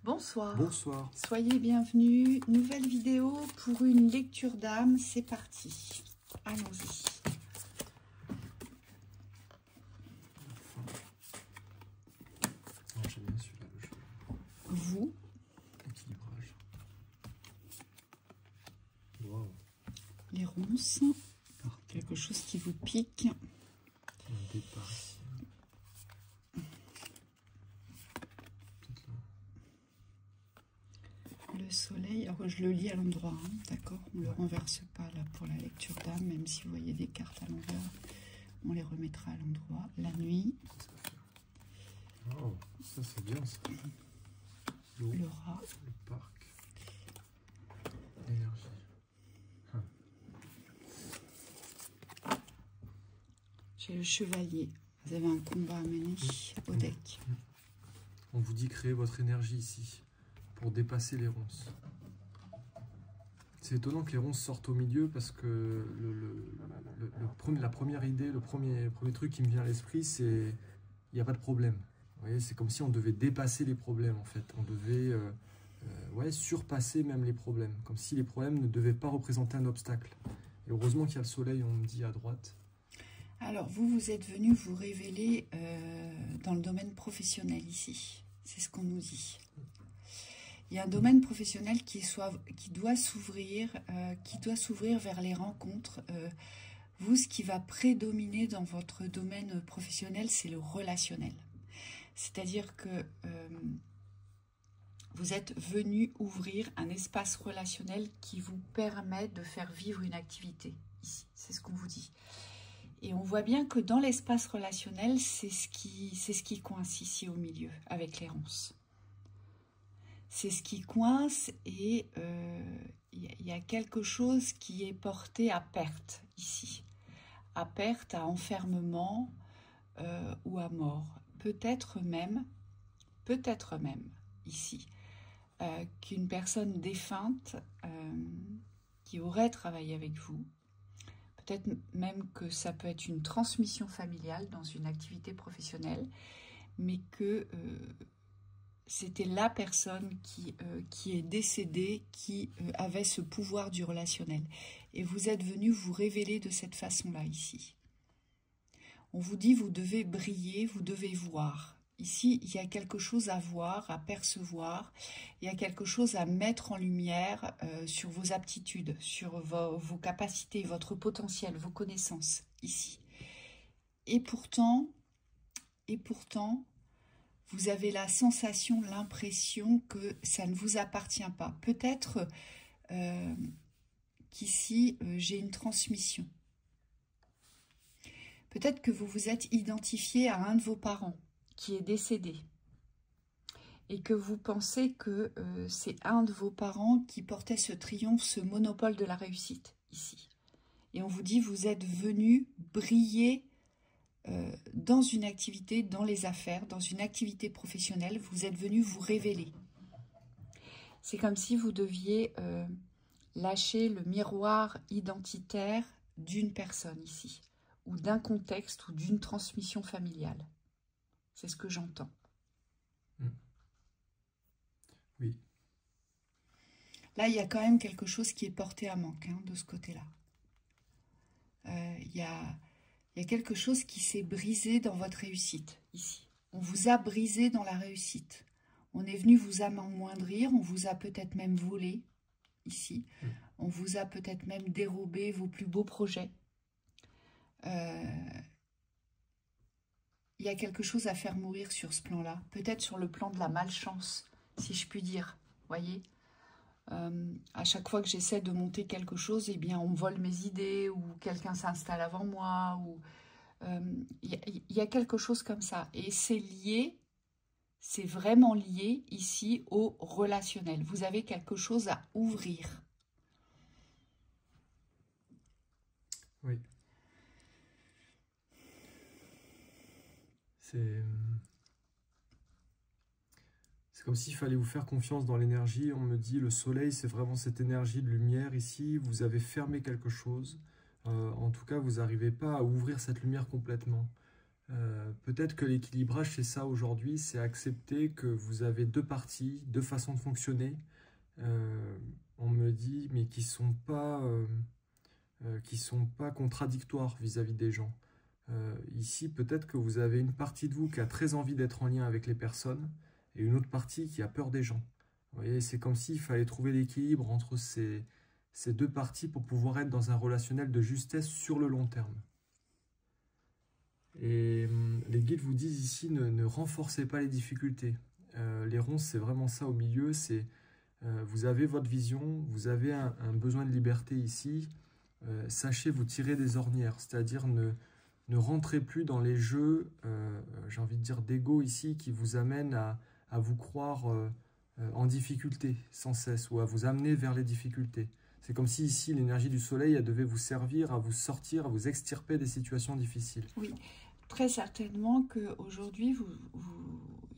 Bonsoir. Bonsoir. Soyez bienvenus. Nouvelle vidéo pour une lecture d'âme. C'est parti. Allons-y. J'aime bien celui-là, le jeu. Vous. Équilibrage. Wow. Les ronces. Quelque chose qui vous pique. Un départ ici. Le soleil, alors je le lis à l'endroit, hein, d'accord? On ne le renverse pas là pour la lecture d'âme, même si vous voyez des cartes à l'envers, on les remettra à l'endroit. La nuit. Oh, ça c'est bien ça. L'eau, le rat. le parc, l'énergie. J'ai le chevalier. Vous avez un combat à mener au deck. On vous dit créer votre énergie ici pour dépasser les ronces. C'est étonnant que les ronces sortent au milieu parce que la première idée, le premier truc qui me vient à l'esprit, c'est il n'y a pas de problème. Vous voyez, c'est comme si on devait dépasser les problèmes en fait. On devait surpasser même les problèmes. Comme si les problèmes ne devaient pas représenter un obstacle. Et heureusement qu'il y a le soleil, on me dit à droite. Alors, vous êtes venu vous révéler dans le domaine professionnel ici. C'est ce qu'on nous dit. Il y a un domaine professionnel qui doit s'ouvrir vers les rencontres. Vous, ce qui va prédominer dans votre domaine professionnel, c'est le relationnel. C'est-à-dire que vous êtes venu ouvrir un espace relationnel qui vous permet de faire vivre une activité ici. C'est ce qu'on vous dit. Et on voit bien que dans l'espace relationnel, c'est ce qui coince ici au milieu avec les ronces. C'est ce qui coince et il y a quelque chose qui est porté à perte ici. À perte, à enfermement ou à mort. Peut-être même ici, qu'une personne défunte qui aurait travaillé avec vous, peut-être même que ça peut être une transmission familiale dans une activité professionnelle, mais que c'était la personne qui est décédée, qui avait ce pouvoir du relationnel. Et vous êtes venu vous révéler de cette façon-là ici. On vous dit, vous devez briller, vous devez voir. Ici, il y a quelque chose à voir, à percevoir. Il y a quelque chose à mettre en lumière sur vos aptitudes, sur vos capacités, votre potentiel, vos connaissances, ici. Et pourtant, vous avez la sensation, l'impression que ça ne vous appartient pas. Peut-être qu'ici, j'ai une transmission. Peut-être que vous vous êtes identifié à un de vos parents qui est décédé et que vous pensez que c'est un de vos parents qui portait ce triomphe, ce monopole de la réussite ici. Et on vous dit, vous êtes venu briller dans une activité, dans les affaires, dans une activité professionnelle, vous êtes venu vous révéler. C'est comme si vous deviez lâcher le miroir identitaire d'une personne ici, ou d'un contexte, ou d'une transmission familiale. C'est ce que j'entends. Oui. Là, il y a quand même quelque chose qui est porté à manque hein, de ce côté-là. Il y a quelque chose qui s'est brisé dans votre réussite, ici. On vous a brisé dans la réussite. On est venu vous amoindrir, on vous a peut-être même volé, ici. On vous a peut-être même dérobé vos plus beaux projets. Il y a quelque chose à faire mourir sur ce plan-là. Peut-être sur le plan de la malchance, si je puis dire. Voyez, à chaque fois que j'essaie de monter quelque chose, eh bien, on me vole mes idées ou quelqu'un s'installe avant moi. Il y a quelque chose comme ça. Et c'est lié, c'est vraiment lié ici au relationnel. Vous avez quelque chose à ouvrir. Oui. C'est comme s'il fallait vous faire confiance dans l'énergie. On me dit, le soleil, c'est vraiment cette énergie de lumière ici. Vous avez fermé quelque chose. En tout cas, vous n'arrivez pas à ouvrir cette lumière complètement. Peut-être que l'équilibrage, c'est ça aujourd'hui, c'est accepter que vous avez deux parties, deux façons de fonctionner. On me dit, mais qui sont pas contradictoires vis-à-vis des gens. Ici, peut-être que vous avez une partie de vous qui a très envie d'être en lien avec les personnes et une autre partie qui a peur des gens. Vous voyez, c'est comme s'il fallait trouver l'équilibre entre ces deux parties pour pouvoir être dans un relationnel de justesse sur le long terme. Et les guides vous disent ici, ne renforcez pas les difficultés. Les ronces, c'est vraiment ça au milieu, c'est vous avez votre vision, vous avez un besoin de liberté ici, sachez vous tirer des ornières, c'est-à-dire ne rentrez plus dans les jeux, j'ai envie de dire d'ego ici, qui vous amènent à vous croire en difficulté sans cesse, ou à vous amener vers les difficultés. C'est comme si ici, l'énergie du soleil, elle devait vous servir à vous sortir, à vous extirper des situations difficiles. Oui, très certainement qu'aujourd'hui,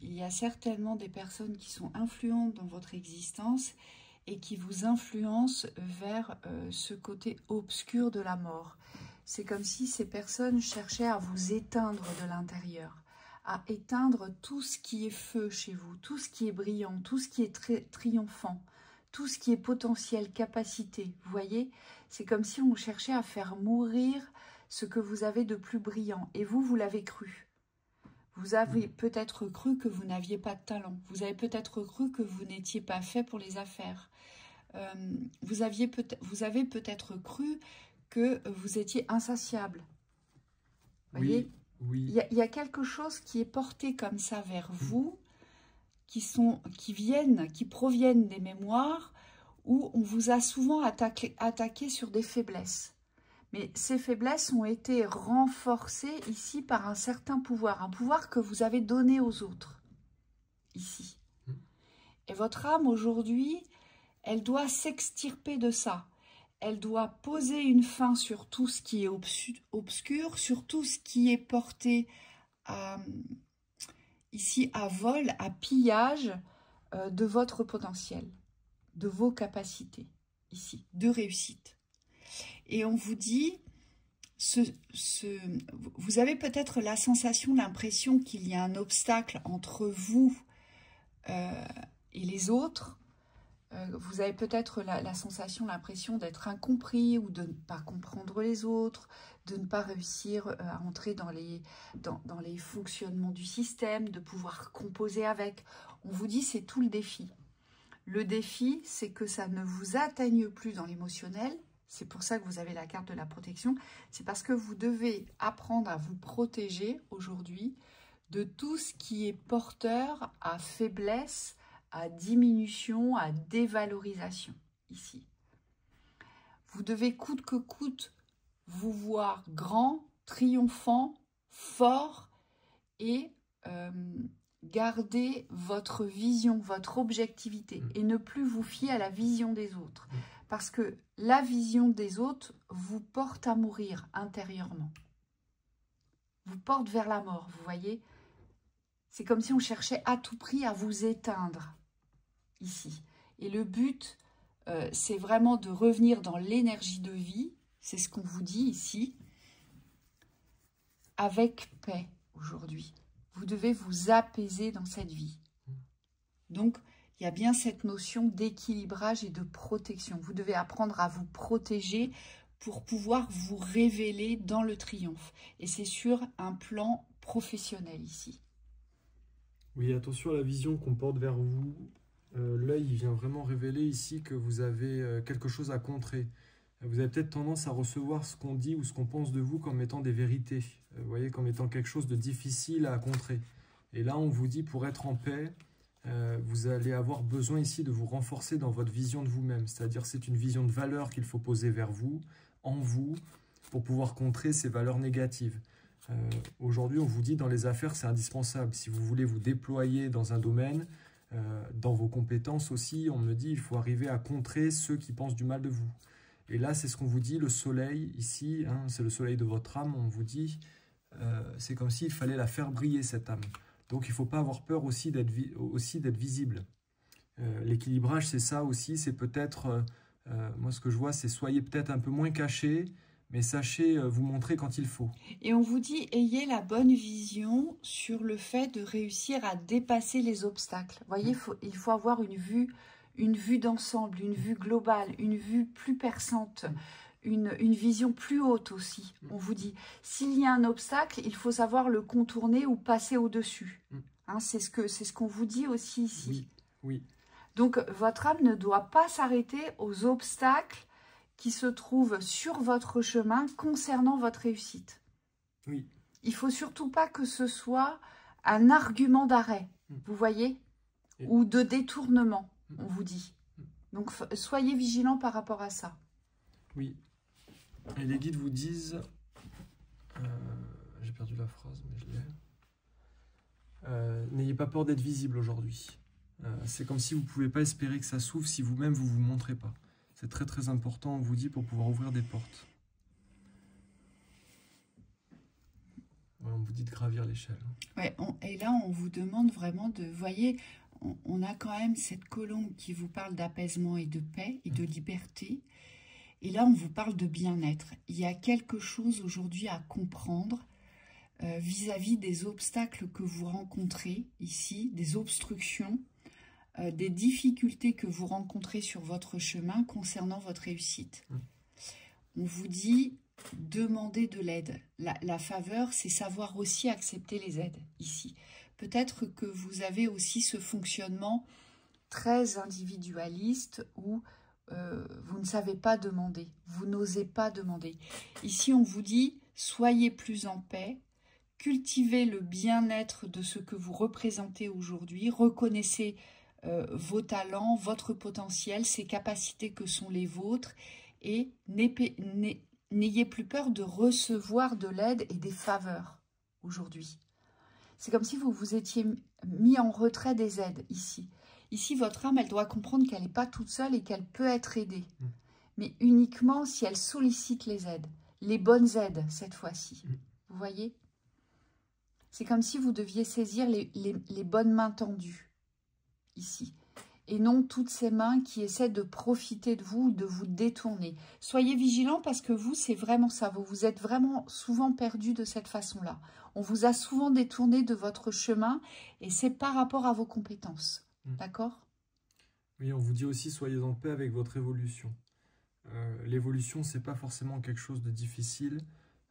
il y a certainement des personnes qui sont influentes dans votre existence et qui vous influencent vers ce côté obscur de la mort. C'est comme si ces personnes cherchaient à vous éteindre de l'intérieur, à éteindre tout ce qui est feu chez vous, tout ce qui est brillant, tout ce qui est triomphant, tout ce qui est potentiel, capacité. Vous voyez, c'est comme si on cherchait à faire mourir ce que vous avez de plus brillant. Et vous l'avez cru. Vous avez peut-être cru que vous n'aviez pas de talent. Vous avez peut-être cru que vous n'étiez pas fait pour les affaires. Vous avez peut-être cru que vous étiez insatiable. Vous voyez, oui. Il y a quelque chose qui est porté comme ça vers vous, qui proviennent des mémoires où on vous a souvent attaqué sur des faiblesses. Mais ces faiblesses ont été renforcées ici par un certain pouvoir, un pouvoir que vous avez donné aux autres, ici. Et votre âme, aujourd'hui, elle doit s'extirper de ça. Elle doit poser une fin sur tout ce qui est obscur, sur tout ce qui est porté ici à vol, à pillage de votre potentiel, de vos capacités, ici, de réussite. Et on vous dit, vous avez peut-être la sensation, l'impression qu'il y a un obstacle entre vous et les autres. Vous avez peut-être la sensation, l'impression d'être incompris ou de ne pas comprendre les autres, de ne pas réussir à entrer dans les fonctionnements du système, de pouvoir composer avec. On vous dit, c'est tout le défi. Le défi, c'est que ça ne vous atteigne plus dans l'émotionnel. C'est pour ça que vous avez la carte de la protection. C'est parce que vous devez apprendre à vous protéger aujourd'hui de tout ce qui est porteur à faiblesse, à diminution, à dévalorisation, ici. Vous devez coûte que coûte vous voir grand, triomphant, fort et garder votre vision, votre objectivité et ne plus vous fier à la vision des autres. Parce que la vision des autres vous porte à mourir intérieurement. Vous porte vers la mort, vous voyez. C'est comme si on cherchait à tout prix à vous éteindre, ici. Et le but, c'est vraiment de revenir dans l'énergie de vie, c'est ce qu'on vous dit ici, avec paix aujourd'hui. Vous devez vous apaiser dans cette vie. Donc, il y a bien cette notion d'équilibrage et de protection. Vous devez apprendre à vous protéger pour pouvoir vous révéler dans le triomphe. Et c'est sur un plan professionnel ici. Oui, attention à la vision qu'on porte vers vous. L'œil vient vraiment révéler ici que vous avez quelque chose à contrer. Vous avez peut-être tendance à recevoir ce qu'on dit ou ce qu'on pense de vous comme étant des vérités. Vous voyez, comme étant quelque chose de difficile à contrer. Et là, on vous dit, pour être en paix, vous allez avoir besoin ici de vous renforcer dans votre vision de vous-même. C'est-à-dire, c'est une vision de valeur qu'il faut poser vers vous, en vous, pour pouvoir contrer ces valeurs négatives. Aujourd'hui, on vous dit, dans les affaires, c'est indispensable. Si vous voulez vous déployer dans un domaine, dans vos compétences aussi, on me dit, il faut arriver à contrer ceux qui pensent du mal de vous. Et là, c'est ce qu'on vous dit, le soleil, ici, hein, c'est le soleil de votre âme, on vous dit, c'est comme s'il fallait la faire briller, cette âme. Donc, il ne faut pas avoir peur aussi d'être visible. L'équilibrage, c'est ça aussi, c'est peut-être, moi ce que je vois, c'est soyez peut-être un peu moins caché, mais sachez vous montrer quand il faut. Et on vous dit, ayez la bonne vision sur le fait de réussir à dépasser les obstacles. Vous voyez, il faut avoir une vue d'ensemble, une vue globale, une vue plus perçante, une vision plus haute aussi. On vous dit, s'il y a un obstacle, il faut savoir le contourner ou passer au-dessus. Hein, c'est ce qu'on vous dit aussi ici. Oui, oui. Donc, votre âme ne doit pas s'arrêter aux obstacles qui se trouvent sur votre chemin concernant votre réussite. Oui. Il ne faut surtout pas que ce soit un argument d'arrêt, vous voyez, ou de détournement, on vous dit. Donc, soyez vigilants par rapport à ça. Oui. Et les guides vous disent... j'ai perdu la phrase, mais je l'ai. N'ayez pas peur d'être visible aujourd'hui. C'est comme si vous ne pouvez pas espérer que ça s'ouvre si vous-même vous ne vous montrez pas. C'est très très important, on vous dit, pour pouvoir ouvrir des portes. Ouais, on vous dit de gravir l'échelle. Ouais, et là, on vous demande vraiment de... Vous voyez, on a quand même cette colombe qui vous parle d'apaisement et de paix et de liberté. Et là, on vous parle de bien-être. Il y a quelque chose aujourd'hui à comprendre vis-à-vis des obstacles que vous rencontrez ici, des obstructions, des difficultés que vous rencontrez sur votre chemin concernant votre réussite. On vous dit, demandez de l'aide. La faveur, c'est savoir aussi accepter les aides ici. Peut-être que vous avez aussi ce fonctionnement très individualiste où vous ne savez pas demander, vous n'osez pas demander. Ici, on vous dit, soyez plus en paix, cultivez le bien-être de ce que vous représentez aujourd'hui, reconnaissez vos talents, votre potentiel, ces capacités que sont les vôtres, et n'ayez plus peur de recevoir de l'aide et des faveurs aujourd'hui. C'est comme si vous vous étiez mis en retrait des aides ici. Ici, votre âme, elle doit comprendre qu'elle n'est pas toute seule et qu'elle peut être aidée. Mais uniquement si elle sollicite les aides, les bonnes aides cette fois-ci. Vous voyez? C'est comme si vous deviez saisir les bonnes mains tendues ici. Et non toutes ces mains qui essaient de profiter de vous ou de vous détourner. Soyez vigilants parce que vous, c'est vraiment ça. Vous vous êtes vraiment souvent perdu de cette façon-là. On vous a souvent détourné de votre chemin et c'est par rapport à vos compétences. D'accord? Oui, on vous dit aussi, soyez en paix avec votre évolution. L'évolution, c'est pas forcément quelque chose de difficile.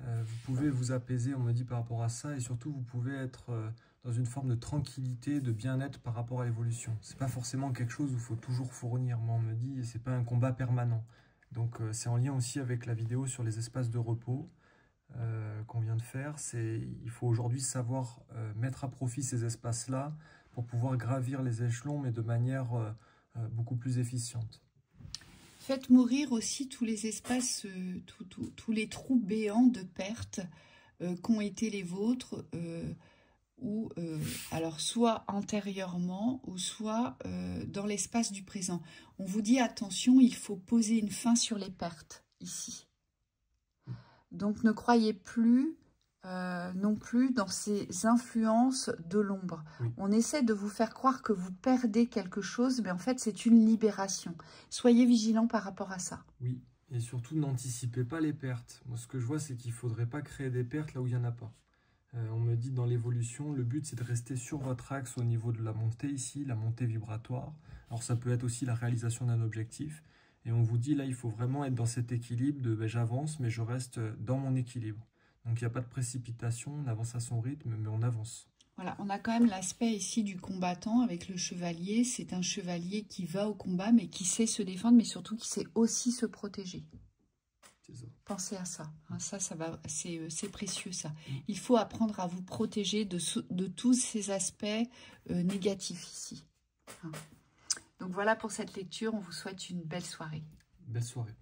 Vous pouvez vous apaiser, on me dit, par rapport à ça. Et surtout, vous pouvez être dans une forme de tranquillité, de bien-être par rapport à l'évolution. C'est pas forcément quelque chose où il faut toujours fournir. Moi, on me dit, c'est pas un combat permanent. Donc, c'est en lien aussi avec la vidéo sur les espaces de repos qu'on vient de faire. Il faut aujourd'hui savoir mettre à profit ces espaces-là pour pouvoir gravir les échelons, mais de manière beaucoup plus efficiente. Faites mourir aussi tous les espaces, tous les trous béants de perte qu'ont été les vôtres, ou alors soit antérieurement, ou soit dans l'espace du présent. On vous dit attention, il faut poser une fin sur les pertes ici. Donc ne croyez plus non plus dans ces influences de l'ombre. Oui. On essaie de vous faire croire que vous perdez quelque chose, mais en fait c'est une libération. Soyez vigilants par rapport à ça. Oui, et surtout n'anticipez pas les pertes. Moi ce que je vois c'est qu'il ne faudrait pas créer des pertes là où il n'y en a pas. On me dit dans l'évolution, le but c'est de rester sur votre axe au niveau de la montée ici, la montée vibratoire. Alors ça peut être aussi la réalisation d'un objectif. Et on vous dit là il faut vraiment être dans cet équilibre de j'avance mais je reste dans mon équilibre. Donc il n'y a pas de précipitation, on avance à son rythme, mais on avance. Voilà, on a quand même l'aspect ici du combattant avec le chevalier. C'est un chevalier qui va au combat, mais qui sait se défendre, mais surtout qui sait aussi se protéger. Ça. Pensez à ça. Hein, c'est précieux ça. Il faut apprendre à vous protéger de tous ces aspects négatifs ici. Hein. Donc voilà pour cette lecture. On vous souhaite une belle soirée. Belle soirée.